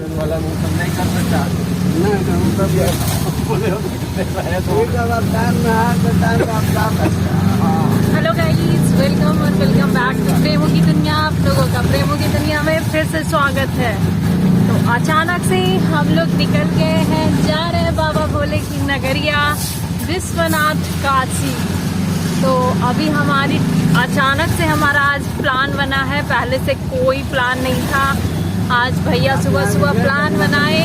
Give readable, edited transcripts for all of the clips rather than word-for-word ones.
वाला मुंह नहीं कर सकता ना हेलो गाइस, वेलकम और वेलकम बैक टू प्रेमों की दुनिया। आप लोगों का प्रेमों की दुनिया में फिर से स्वागत है। तो अचानक से हम लोग निकल गए हैं, जा रहे हैं बाबा भोले की नगरिया विश्वनाथ काशी। तो अभी हमारी अचानक से हमारा आज प्लान बना है, पहले से कोई प्लान नहीं था। आज भैया सुबह सुबह प्लान बनाए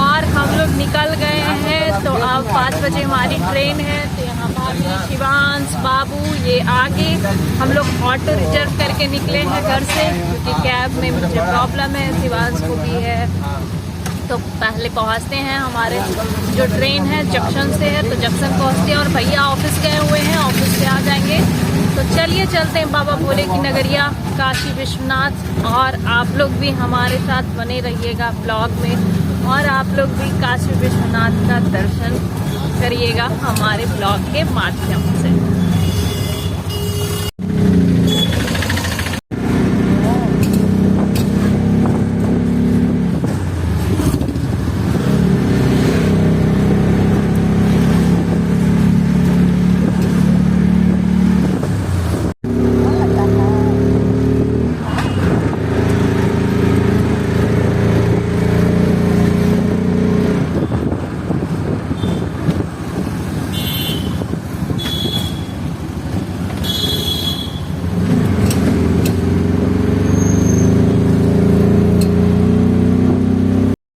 और हम लोग निकल गए हैं। तो अब 5 बजे हमारी ट्रेन है। तो यहाँ भाभी, शिवांश, बाबू ये आगे। हम लोग ऑटो रिजर्व करके निकले हैं घर से, क्योंकि कैब में मुझे प्रॉब्लम है, शिवांश को भी है। तो पहले पहुँचते हैं, हमारे जो ट्रेन है जंक्शन से है, तो जंक्शन पहुँचते हैं और भैया ऑफिस गए हुए हैं, ऑफिस से आ जाएंगे। तो चलिए चलते हैं बाबा भोले की नगरिया काशी विश्वनाथ। और आप लोग भी हमारे साथ बने रहिएगा ब्लॉग में, और आप लोग भी काशी विश्वनाथ का दर्शन करिएगा हमारे ब्लॉग के माध्यम से।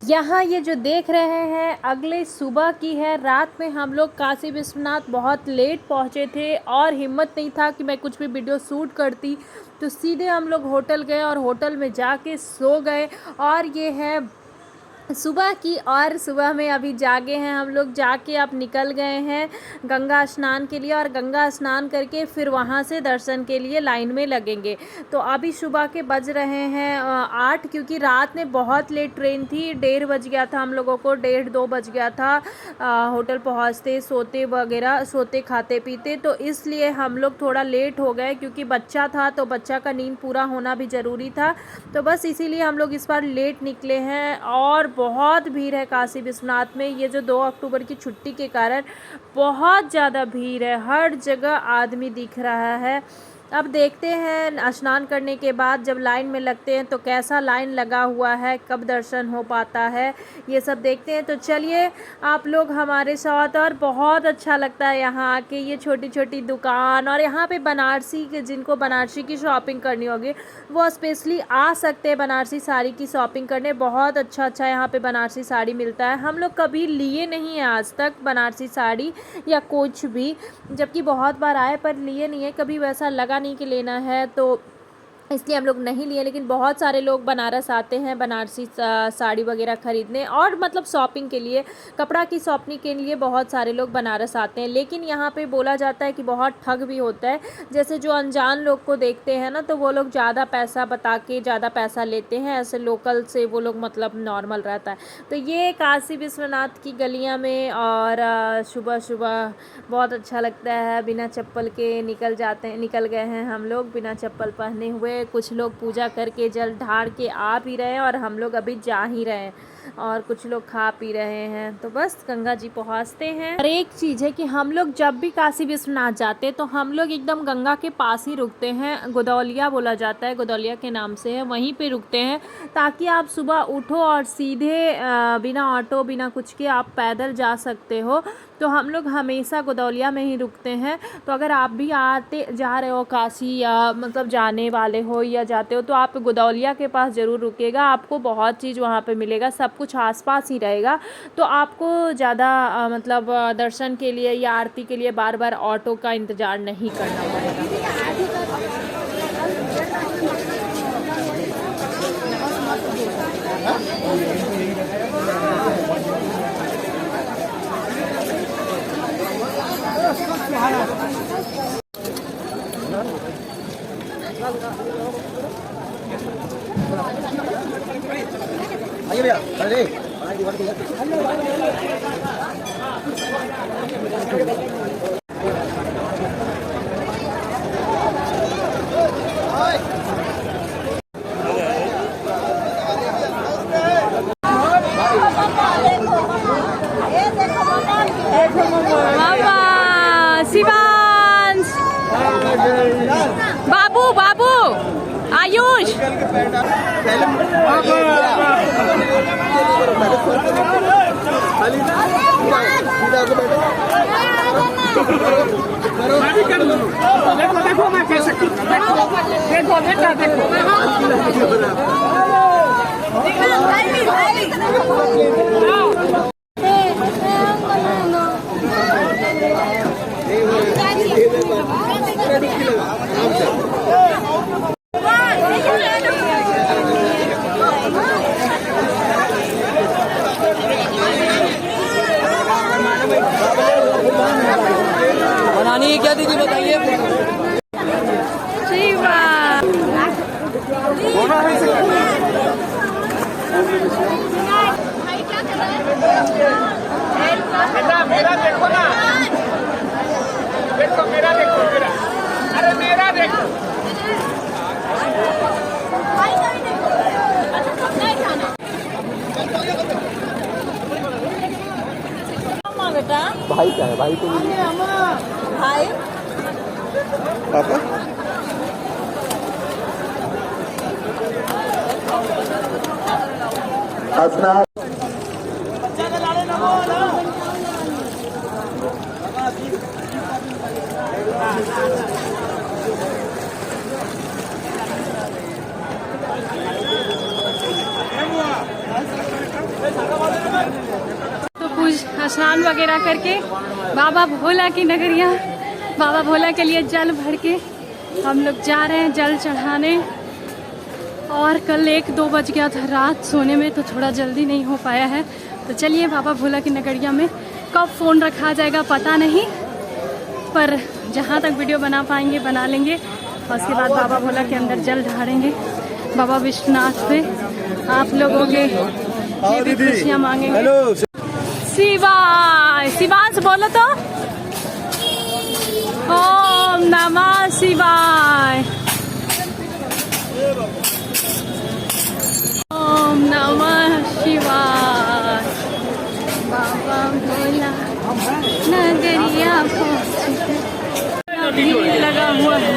यहाँ ये जो देख रहे हैं अगले सुबह की है। रात में हम लोग काशी विश्वनाथ बहुत लेट पहुँचे थे और हिम्मत नहीं था कि मैं कुछ भी वीडियो शूट करती, तो सीधे हम लोग होटल गए और होटल में जाके सो गए। और ये है सुबह की, और सुबह में अभी जागे हैं हम लोग, जाके अब निकल गए हैं गंगा स्नान के लिए, और गंगा स्नान करके फिर वहाँ से दर्शन के लिए लाइन में लगेंगे। तो अभी सुबह के बज रहे हैं 8, क्योंकि रात में बहुत लेट ट्रेन थी, 1:30 बज गया था हम लोगों को, 1:30-2 बज गया था होटल पहुँचते, सोते वगैरह, सोते खाते पीते। तो इसलिए हम लोग थोड़ा लेट हो गए, क्योंकि बच्चा था तो बच्चा का नींद पूरा होना भी ज़रूरी था। तो बस इसीलिए हम लोग इस बार लेट निकले हैं। और बहुत भीड़ है काशी विश्वनाथ में, ये जो 2 अक्टूबर की छुट्टी के कारण बहुत ज़्यादा भीड़ है, हर जगह आदमी दिख रहा है। अब देखते हैं स्नान करने के बाद जब लाइन में लगते हैं तो कैसा लाइन लगा हुआ है, कब दर्शन हो पाता है, ये सब देखते हैं। तो चलिए आप लोग हमारे साथ। और बहुत अच्छा लगता है यहाँ आके, ये छोटी छोटी दुकान, और यहाँ पे बनारसी के, जिनको बनारसी की शॉपिंग करनी होगी वो स्पेशली आ सकते हैं बनारसी साड़ी की शॉपिंग करने। बहुत अच्छा अच्छा यहाँ पे बनारसी साड़ी मिलता है। हम लोग कभी लिए नहीं है आज तक बनारसी साड़ी या कुछ भी, जबकि बहुत बार आए पर लिए नहीं है कभी, वैसा लगा नहीं कि लेना है, तो इसलिए हम लोग नहीं लिए। लेकिन बहुत सारे लोग बनारस आते हैं बनारसी साड़ी वगैरह ख़रीदने, और मतलब शॉपिंग के लिए, कपड़ा की शॉपिंग के लिए बहुत सारे लोग बनारस आते हैं। लेकिन यहाँ पे बोला जाता है कि बहुत ठग भी होता है, जैसे जो अनजान लोग को देखते हैं ना, तो वो लोग ज़्यादा पैसा बता के ज़्यादा पैसा लेते हैं, ऐसे लोकल से वो लोग मतलब नॉर्मल रहता है। तो ये काशी विश्वनाथ की गलियाँ में, और सुबह सुबह बहुत अच्छा लगता है। बिना चप्पल के निकल गए हैं हम लोग, बिना चप्पल पहने हुए। कुछ लोग पूजा करके जल ढार के आ भी रहे हैं, और हम लोग अभी जा ही रहे हैं, और कुछ लोग खा पी रहे हैं। तो बस गंगा जी पहुँचते हैं। और एक चीज़ है कि हम लोग जब भी काशी विश्वनाथ जाते हैं तो हम लोग एकदम गंगा के पास ही रुकते हैं, गोदौलिया बोला जाता है, गोदौलिया के नाम से है, वहीं पे रुकते हैं, ताकि आप सुबह उठो और सीधे बिना ऑटो बिना कुछ के आप पैदल जा सकते हो। तो हम लोग हमेशा गोदौलिया में ही रुकते हैं। तो अगर आप भी जा रहे हो काशी, या मतलब जाने वाले हो या जाते हो, तो आप गोदौलिया के पास ज़रूर रुकेगा। आपको बहुत चीज़ वहाँ पे मिलेगा, सब कुछ आसपास ही रहेगा। तो आपको ज़्यादा मतलब दर्शन के लिए या आरती के लिए बार बार ऑटो का इंतज़ार नहीं करना पड़ेगा। आइए भैया, अरे शिवांश, बाबू बाबू, आयुष, देखो मैं कैसे देखो बेटा देखो बनानी है क्या दीदी बताइए। शिवा, बेटा मेरा देखो ना, देखो मेरा देखो मेरा, अरे मेरा देखो। बेटा भाई क्या है भाई तो भाई पापा हंसना तो कुछ स्नान वगैरह करके बाबा भोला की नगरिया, बाबा भोला के लिए जल भर के हम लोग जा रहे हैं जल चढ़ाने। और कल 1-2 बज गया था रात, सोने में तो थोड़ा जल्दी नहीं हो पाया है। तो चलिए बाबा भोला की नगरिया में कब फ़ोन रखा जाएगा पता नहीं, पर जहाँ तक वीडियो बना पाएंगे बना लेंगे। और उसके बाद बाबा भोला के अंदर जल ढारेंगे, बाबा विश्वनाथ पे आप लोगों के लिए भी खुशियाँ मांगेंगे। शिवाय, शिवांश बोलो तो, ओम नमः शिवाय, ओम नमः शिवाय। बाबा भोला नगरिया पहुंचे, भीड़ लगा हुआ है।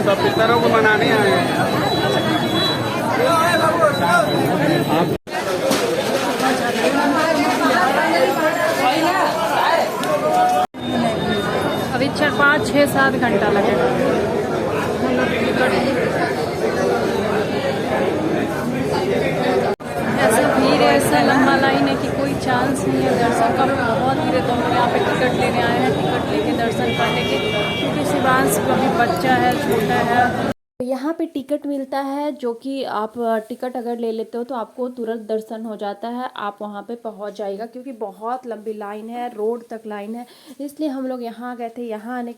सब पितरों को मनाने आए हैं। अभी 4, 5, 6, 7 घंटा लगेगा। ऐसा भीड़ है, ऐसा लंबा लाइन है कि कोई चांस नहीं है दर्शन का। बहुत भीड़ है, तो हम लोग यहाँ पे टिकट लेने आए हैं, टिकट लेके दर्शन कर लेंगे, क्योंकि शिवांश का भी बच्चा है, छोटा है। यहाँ पे टिकट मिलता है, जो कि आप टिकट अगर ले लेते हो तो आपको तुरंत दर्शन हो जाता है, आप वहाँ पे पहुँच जाएगा। क्योंकि बहुत लंबी लाइन है, रोड तक लाइन है, इसलिए हम लोग यहाँ गए थे। यहाँ आने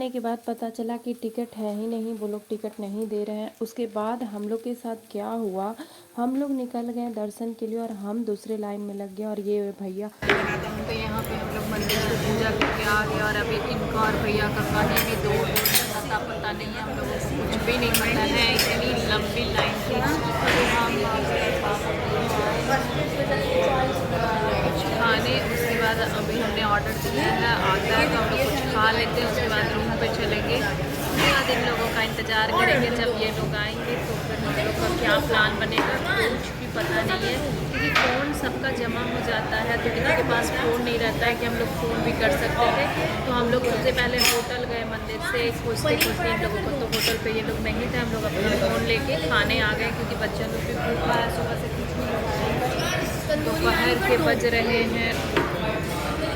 के बाद पता चला कि टिकट है ही नहीं, वो लोग टिकट नहीं दे रहे हैं। उसके बाद हम लोग के साथ क्या हुआ, हम लोग निकल गए दर्शन के लिए और हम दूसरे लाइन में लग गए। और ये भैया तो यहाँ पे हम लोग मंदिर से पूजा करके आ गए। और अभी इनका और भैया का कहीं भी दो पता नहीं है, हम लोगों को कुछ भी नहीं पता है, इतनी लंबी लाइन थी। कुछ खाने, उसके बाद अभी हमने ऑर्डर दिया है, आता है तो हम लोग कुछ खा लेते हैं, उसके बाद रूम पे चलेंगे। उसके बाद इन लोगों का इंतज़ार करेंगे, जब ये लोग आएंगे तो फिर हम लोग का क्या प्लान बनेगा कुछ भी पता नहीं है। क्योंकि फ़ोन सबका जमा हो जाता है, तो किसी के पास फ़ोन नहीं रहता है कि हम लोग फ़ोन भी कर सकते थे। तो हम लोग सबसे पहले होटल गए, मंदिर से खोजते इन लोगों को, तो होटल पे ये लोग नहीं थे। हम लोग अपना फ़ोन लेके खाने आ गए, क्योंकि बच्चों लोग भी भूखा है, सुबह से कुछ नहीं हुआ। दोपहर के बज रहे हैं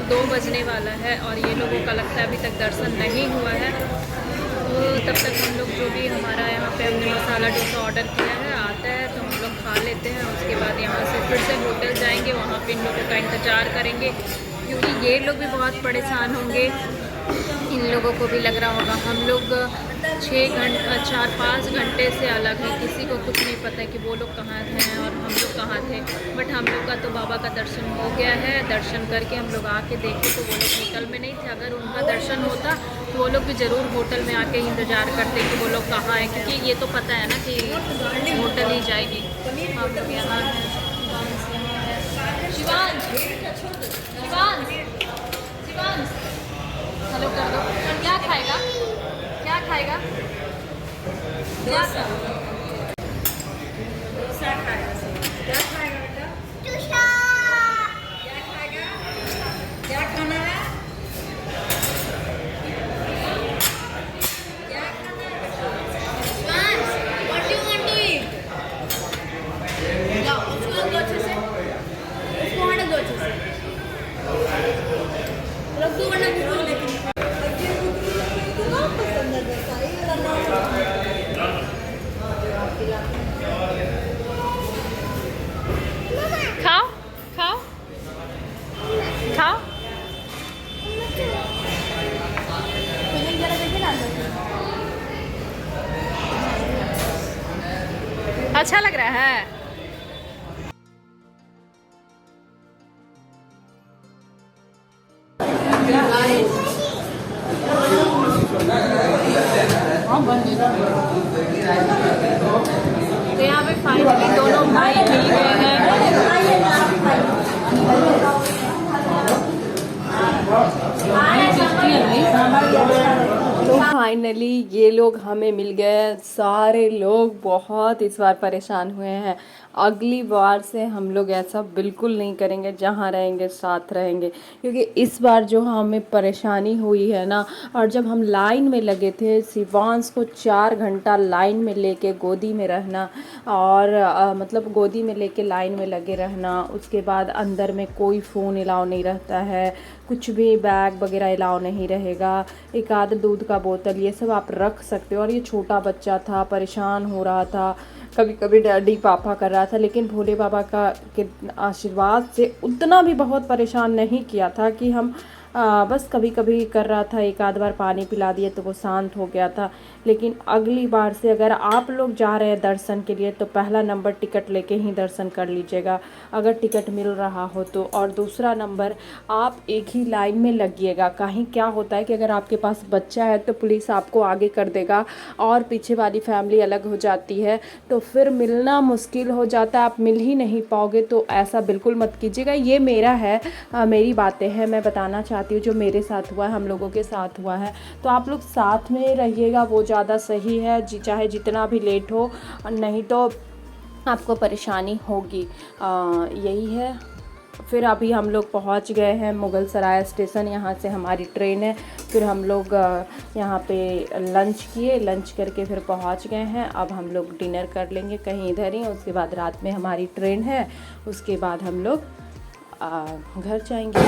2 बजने वाला है, और ये लोगों का लगता है अभी तक दर्शन नहीं हुआ है। तो तब तक हम लोग जो भी हमारा यहाँ पे हमने मसाला डोसा ऑर्डर किया है आता है तो हम लोग खा लेते हैं। उसके बाद यहाँ से फिर से होटल जाएंगे, वहाँ पे इन लोगों का इंतज़ार करेंगे, क्योंकि ये लोग भी बहुत परेशान होंगे इन लोगों को भी लग रहा होगा। हम लोग 4-5 घंटे से अलग हैं, किसी को कुछ नहीं पता है कि वो लोग कहाँ हैं और हम लोग कहाँ थे। बट हम लोग का तो बाबा का दर्शन हो गया है। दर्शन करके हम लोग आके देखे तो वो लोग होटल में नहीं थे। अगर उनका दर्शन होता तो वो लोग भी ज़रूर होटल में आके इंतज़ार करते कि वो लोग कहाँ हैं, क्योंकि ये तो पता है ना कि होटल ही जाएगी। हम लोग यहाँ हैं। शिवांश, शिवांश, शिवांश, हेलो कर दो। क्या खाएगा, क्या खाएगा? क्या खाओ, खाओ, खाओ। अच्छा लग रहा है। तो यहाँ पे फाइनली दोनों भाई मिल गए हैं। तो फाइनली ये लोग हमें मिल गए। सारे लोग बहुत इस बार परेशान हुए हैं। अगली बार से हम लोग ऐसा बिल्कुल नहीं करेंगे, जहाँ रहेंगे साथ रहेंगे, क्योंकि इस बार जो हमें परेशानी हुई है ना, और जब हम लाइन में लगे थे, शिवांश को 4 घंटा लाइन में लेके गोदी में रहना और मतलब गोदी में लेके लाइन में लगे रहना। उसके बाद अंदर में कोई फ़ोन अलाउ नहीं रहता है, कुछ भी बैग वगैरह अलाउ नहीं रहेगा। एक आध दूध का बोतल ये सब आप रख सकते हो। और ये छोटा बच्चा था, परेशान हो रहा था, कभी कभी डैडी पापा कर रहा था, लेकिन भोले बाबा का के आशीर्वाद से उतना भी बहुत परेशान नहीं किया था कि हम बस कभी कभी कर रहा था। एक आध बार पानी पिला दिए तो वो शांत हो गया था। लेकिन अगली बार से अगर आप लोग जा रहे हैं दर्शन के लिए तो पहला नंबर टिकट लेके ही दर्शन कर लीजिएगा, अगर टिकट मिल रहा हो तो। और दूसरा नंबर, आप एक ही लाइन में लगिएगा। कहीं क्या होता है कि अगर आपके पास बच्चा है तो पुलिस आपको आगे कर देगा और पीछे वाली फैमिली अलग हो जाती है, तो फिर मिलना मुश्किल हो जाता है, आप मिल ही नहीं पाओगे। तो ऐसा बिल्कुल मत कीजिएगा। ये मेरा है, मेरी बातें हैं, मैं बताना चाहती हूँ जो मेरे साथ हुआ है, हम लोगों के साथ हुआ है। तो आप लोग साथ में रहिएगा, वो ज़्यादा सही है। चाहे जितना भी लेट हो, नहीं तो आपको परेशानी होगी। यही है। फिर अभी हम लोग पहुंच गए हैं मुगल सराय स्टेशन। यहाँ से हमारी ट्रेन है। फिर हम लोग यहाँ पे लंच किए, लंच करके फिर पहुंच गए हैं। अब हम लोग डिनर कर लेंगे कहीं इधर ही। उसके बाद रात में हमारी ट्रेन है, उसके बाद हम लोग घर जाएंगे।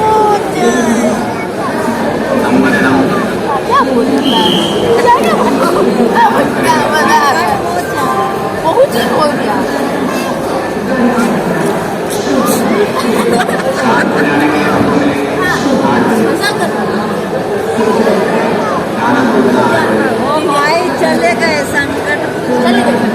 ओ भाई चले गए संकट, चले गए।